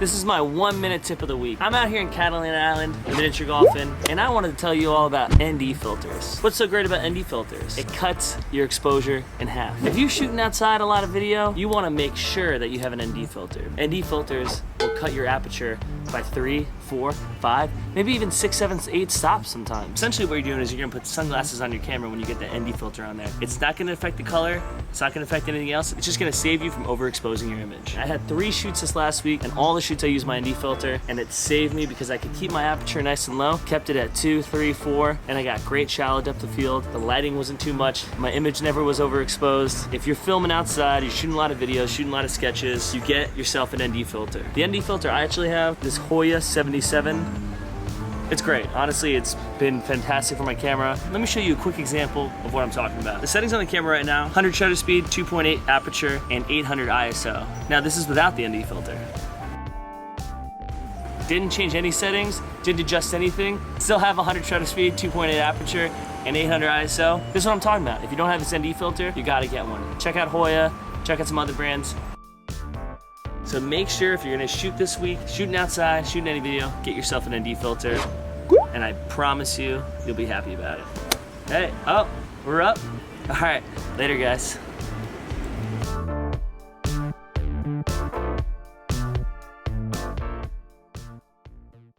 This is my 1 minute tip of the week. I'm out here in Catalina Island, miniature golfing, and I wanted to tell you all about ND filters. What's so great about ND filters? It cuts your exposure in half. If you're shooting outside a lot of video, you wanna make sure that you have an ND filter. ND filters will cut your aperture by 3, 4, 5, maybe even 6, 7, 8 stops sometimes. Essentially what you're doing is you're gonna put sunglasses on your camera when you get the ND filter on there. It's not gonna affect the color, it's not gonna affect anything else, it's just gonna save you from overexposing your image. I had 3 shoots this last week, and all the shoots I used my ND filter, and it saved me because I could keep my aperture nice and low, kept it at 2, 3, 4, and I got great shallow depth of field. The lighting wasn't too much, my image never was overexposed. If you're filming outside, you're shooting a lot of videos, shooting a lot of sketches, you get yourself an ND filter. The ND filter I actually have, this Hoya 77. It's great. Honestly, it's been fantastic for my camera. Let me show you a quick example of what I'm talking about. The settings on the camera right now, 100 shutter speed, 2.8 aperture, and 800 ISO. Now this is without the ND filter. Didn't change any settings, didn't adjust anything. Still have 100 shutter speed, 2.8 aperture, and 800 ISO. This is what I'm talking about. If you don't have this ND filter, you gotta get one. Check out Hoya, check out some other brands. So make sure if you're gonna shoot this week, shooting outside, shooting any video, get yourself an ND filter, and I promise you, you'll be happy about it. Hey, oh, we're up. All right, later guys.